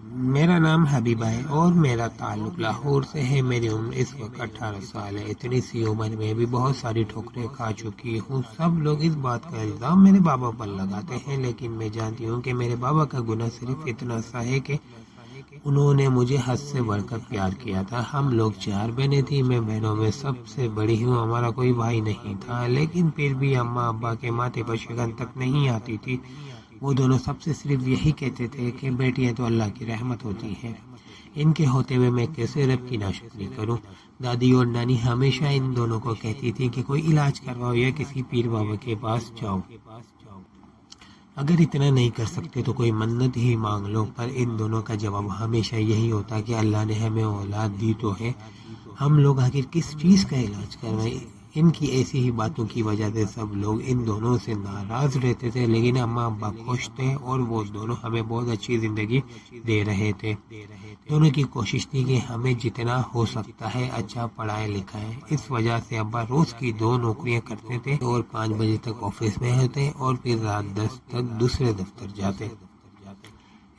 میرا نام حبیبہ ہے اور میرا تعلق لاہور سے ہے۔ میری عمر اس وقت 18 سال ہے۔ اتنی سی عمر میں بھی بہت ساری ٹھوکریں کھا چکی ہوں۔ سب لوگ اس بات کا الزام میرے بابا پر لگاتے ہیں، لیکن میں جانتی ہوں کہ میرے بابا کا گناہ صرف اتنا سا ہے کہ انہوں نے مجھے حد سے بڑھ کر پیار کیا تھا۔ ہم لوگ 4 بہنیں تھیں، میں بہنوں میں سب سے بڑی ہوں۔ ہمارا کوئی بھائی نہیں تھا، لیکن پھر بھی اماں ابا کے ماتھے پر شگن تک نہیں آتی تھی۔ وہ دونوں سب سے صرف یہی کہتے تھے کہ بیٹیاں تو اللہ کی رحمت ہوتی ہیں، ان کے ہوتے ہوئے میں کیسے رب کی ناشکری کروں۔ دادی اور نانی ہمیشہ ان دونوں کو کہتی تھی کہ کوئی علاج کرواؤ یا کسی پیر بابا کے پاس جاؤ، اگر اتنا نہیں کر سکتے تو کوئی منت ہی مانگ لو۔ پر ان دونوں کا جواب ہمیشہ یہی ہوتا کہ اللہ نے ہمیں اولاد دی تو ہے، ہم لوگ آخر کس چیز کا علاج کروائیں۔ ان کی ایسی ہی باتوں کی وجہ سے سب لوگ ان دونوں سے ناراض رہتے تھے، لیکن اماں ابا خوش تھے اور وہ دونوں ہمیں بہت اچھی زندگی دے رہے تھے۔ دونوں کی کوشش تھی کہ ہمیں جتنا ہو سکتا ہے اچھا پڑھائے لکھائے۔ اس وجہ سے ابا روز کی 2 نوکریاں کرتے تھے اور 5 بجے تک آفس میں ہوتے اور پھر رات 10 تک دوسرے دفتر جاتے۔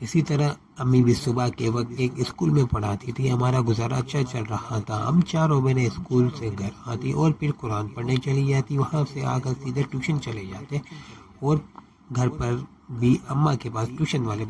اسی طرح امی بھی صبح کے وقت ایک اسکول میں پڑھاتی تھی۔ ہمارا گزارا اچھا چل رہا تھا۔ ہم 4 بہنیں اسکول سے گھر آتی اور پھر قرآن پڑھنے چلی جاتی، وہاں سے آ کر سیدھے ٹیوشن چلے جاتے اور گھر پر بھی اماں کے پاس ٹیوشن والے۔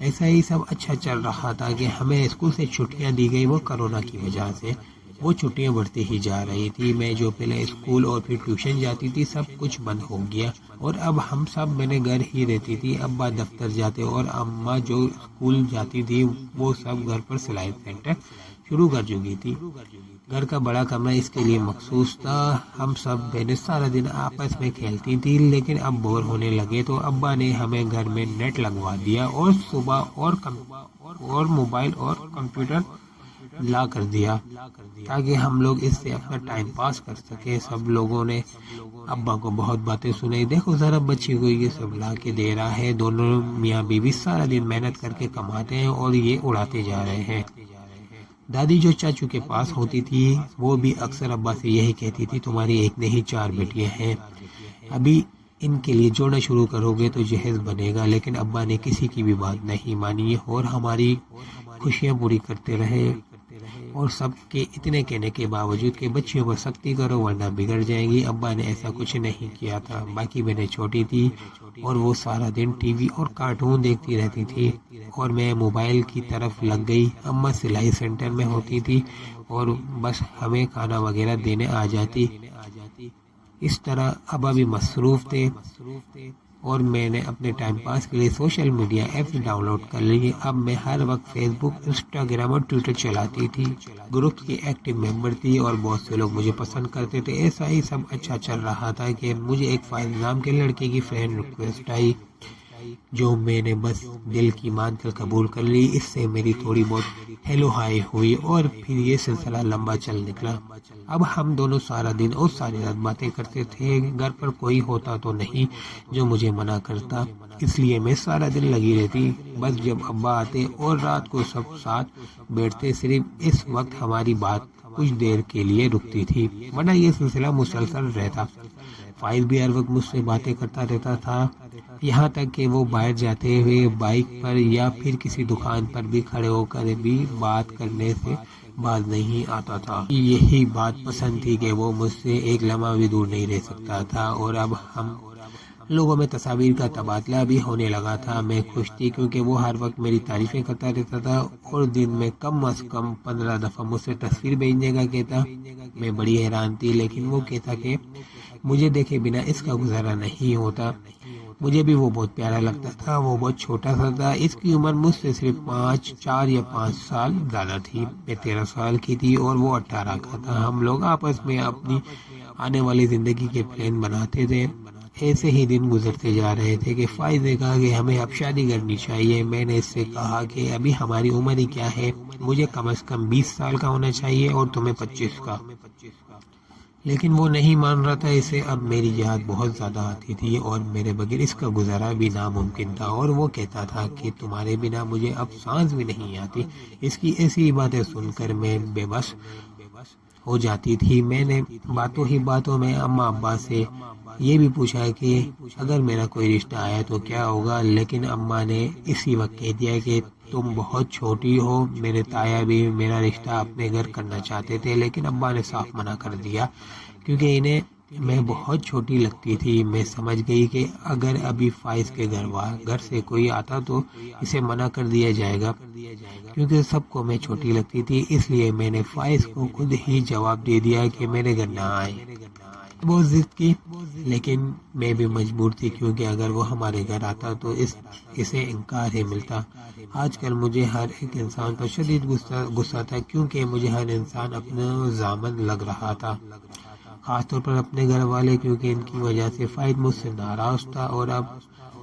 ایسا ہی سب اچھا چل رہا تھا کہ ہمیں اسکول سے چھٹیاں دی گئی، وہ کرونا کی وجہ سے۔ وہ چھٹیاں بڑھتی ہی جا رہی تھی۔ میں جو پہلے اسکول اور پھر ٹیوشن جاتی تھی سب کچھ بند ہو گیا اور اب ہم سب میں نے گھر ہی رہتی تھی۔ ابا دفتر جاتے اور اماں جو اسکول جاتی تھی وہ سب گھر پر سلائی سینٹر شروع کر چکی تھی۔ گھر کا بڑا کمرہ اس کے لیے مخصوص تھا۔ ہم سب بہنیں سارا دن آپس میں کھیلتی تھی، لیکن اب بور ہونے لگے تو ابا نے ہمیں گھر میں نیٹ لگوا دیا اور صبح اور موبائل اور کمپیوٹر لا کر دیا تاکہ ہم لوگ اس سے اپنا ٹائم پاس کر سکیں۔ سب لوگوں نے ابا کو بہت باتیں سنائی، دیکھو ذرا بچی کو یہ سب لا کے دے رہا ہے، دونوں میاں بیوی سارا دن محنت کر کے کماتے ہیں اور یہ اڑاتے جا رہے ہیں۔ دادی جو چاچو کے پاس ہوتی تھی وہ بھی اکثر ابا سے یہی کہتی تھی تمہاری ایک نہیں 4 بیٹیاں ہیں، ابھی ان کے لیے جوڑنا شروع کرو گے تو جہیز بنے گا۔ لیکن ابا نے کسی کی بھی بات نہیں مانی اور ہماری خوشیاں پوری کرتے رہے، اور سب کے اتنے کہنے کے باوجود کہ بچیوں پر سختی کرو ورنہ بگڑ جائیں گی، ابا نے ایسا کچھ نہیں کیا تھا۔ باقی بہنیں چھوٹی تھی اور وہ سارا دن ٹی وی اور کارٹون دیکھتی رہتی تھی اور میں موبائل کی طرف لگ گئی۔ اماں سلائی سینٹر میں ہوتی تھی اور بس ہمیں کھانا وغیرہ دینے آ جاتی۔ اس طرح ابا بھی مصروف تھے اور میں نے اپنے ٹائم پاس کے لیے social media apps download کر لی۔ اب میں ہر وقت فیس بک، انسٹاگرام اور ٹویٹر چلاتی تھی، گروپ کی ایکٹیو ممبر تھی اور بہت سے لوگ مجھے پسند کرتے تھے۔ ایسا ہی سب اچھا چل رہا تھا کہ مجھے ایک فائز نام کے لڑکے کی فرینڈ ریکویسٹ آئی، جو میں نے بس دل کی مان کر قبول کر لی۔ اس سے میری تھوڑی بہت ہیلو ہائی ہوئی اور پھر یہ سلسلہ لمبا چل نکلا۔ اب ہم دونوں سارا دن اور ساری رات باتیں کرتے تھے۔ گھر پر کوئی ہوتا تو نہیں جو مجھے منع کرتا، اس لیے میں سارا دن لگی رہتی۔ بس جب ابا آتے اور رات کو سب ساتھ بیٹھتے، صرف اس وقت ہماری بات کچھ دیر کے لیے رکتی تھی، ورنہ یہ سلسلہ مسلسل رہتا۔ فائز بھی ہر وقت مجھ سے باتیں کرتا رہتا تھا، یہاں تک کہ وہ باہر جاتے ہوئے بائک پر یا پھر کسی دکان پر بھی کھڑے ہو کر بھی بات کرنے سے باز نہیں آتا تھا۔ یہی بات پسند تھی کہ وہ مجھ سے ایک لمحہ بھی دور نہیں رہ سکتا تھا، اور اب ہم لوگوں میں تصاویر کا تبادلہ بھی ہونے لگا تھا۔ میں خوش تھی کیونکہ وہ ہر وقت میری تعریفیں کرتا رہتا تھا اور دن میں کم از کم 15 دفعہ مجھ سے تصویر بھیجنے کا کہتا۔ میں بڑی حیران تھی، لیکن وہ کہتا کہ مجھے دیکھے بنا اس کا گزارا نہیں ہوتا۔ مجھے بھی وہ بہت پیارا لگتا تھا۔ وہ بہت چھوٹا سا تھا، اس کی عمر مجھ سے صرف 4 یا 5 سال زیادہ تھی۔ میں 13 سال کی تھی اور وہ 18 کا تھا۔ ہم لوگ آپس میں اپنی آنے والی زندگی کے پلان بناتے تھے۔ ایسے ہی دن گزرتے جا رہے تھے کہ فائز نے کہا کہ ہمیں اب شادی کرنی چاہیے۔ میں نے اس سے کہا کہ ابھی ہماری عمر ہی کیا ہے، مجھے کم از کم 20 سال کا ہونا چاہیے اور تمہیں 25 کا، لیکن وہ نہیں مان رہا تھا۔ اسے اب میری یاد بہت زیادہ آتی تھی اور میرے بغیر اس کا گزارا بھی ناممکن تھا، اور وہ کہتا تھا کہ تمہارے بنا مجھے اب سانس بھی نہیں آتی۔ اس کی ایسی باتیں سن کر میں بے بس ہو جاتی تھی۔ میں نے باتوں ہی باتوں میں اماں ابا سے یہ بھی پوچھا کہ اگر میرا کوئی رشتہ آیا تو کیا ہوگا، لیکن اماں نے اسی وقت کہہ دیا کہ تم بہت چھوٹی ہو۔ میرے تایا بھی میرا رشتہ اپنے گھر کرنا چاہتے تھے، لیکن ابا نے صاف منع کر دیا کیونکہ انہیں میں بہت چھوٹی لگتی تھی۔ میں سمجھ گئی کہ اگر ابھی فائز کے گھر سے کوئی آتا تو اسے منع کر دیا جائے گا، کیونکہ سب کو میں چھوٹی لگتی تھی۔ اس لیے میں نے فائز کو خود ہی جواب دے دیا کہ میرے گھر نہ آئے۔ بہت ضد کی، لیکن میں بھی مجبور تھی، کیونکہ اگر وہ ہمارے گھر آتا تو اسے انکار ہی ملتا۔ آج کل مجھے ہر ایک انسان پر شدید غصہ تھا، کیونکہ مجھے ہر انسان اپنا ضامن لگ رہا تھا، خاص طور پر اپنے گھر والے، کیونکہ ان کی وجہ سے فائد مجھ سے ناراض تھا اور اب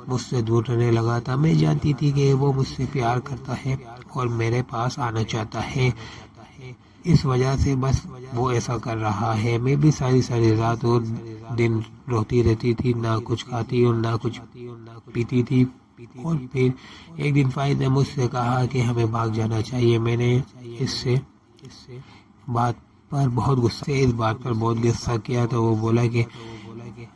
مجھ سے دور رہنے لگا تھا۔ میں جانتی تھی کہ وہ مجھ سے پیار کرتا ہے اور میرے پاس آنا چاہتا ہے، اس وجہ سے بس وہ ایسا کر رہا ہے۔ میں بھی ساری رات اور دن روتی رہتی تھی، نہ کچھ کھاتی اور نہ کچھ پیتی تھی۔ اور پھر ایک دن فائد نے مجھ سے کہا کہ ہمیں بھاگ جانا چاہیے۔ میں نے اس بات پر بہت غصہ کیا تو وہ بولا کہ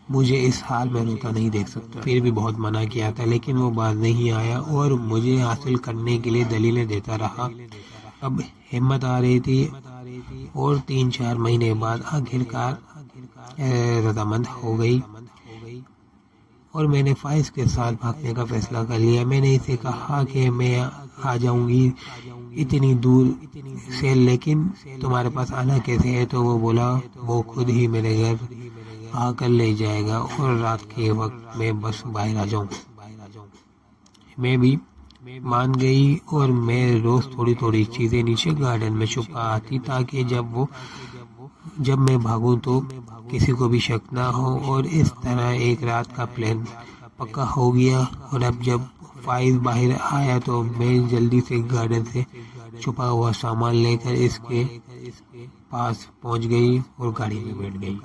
مجھے اس حال میں روتا نہیں دیکھ سکتا۔ پھر بھی بہت منع کیا تھا، لیکن وہ باز نہیں آیا اور مجھے حاصل کرنے کے لیے دلیلیں دیتا رہا۔ اب ہمت آ رہی تھی اور 3-4 مہینے بعد آخرکار رضامند ہو گئی اور میں نے فائز کے ساتھ بھاگنے کا فیصلہ کر لیا۔ میں نے اسے کہا کہ میں آ جاؤں گی اتنی دور سے، لیکن تمہارے پاس آنا کیسے ہے؟ تو وہ بولا وہ خود ہی میرے گھر آ کر لے جائے گا اور رات کے وقت میں بس باہر آ جاؤں۔ میں بھی مان گئی اور میں روز تھوڑی چیزیں نیچے گارڈن میں چھپا آتی تاکہ جب میں بھاگوں تو کسی کو بھی شک نہ ہو، اور اس طرح ایک رات کا پلان پکا ہو گیا۔ اور اب جب فائز باہر آیا تو میں جلدی سے گارڈن سے چھپا ہوا سامان لے کر اس کے پاس پہنچ گئی اور گاڑی میں بیٹھ گئی۔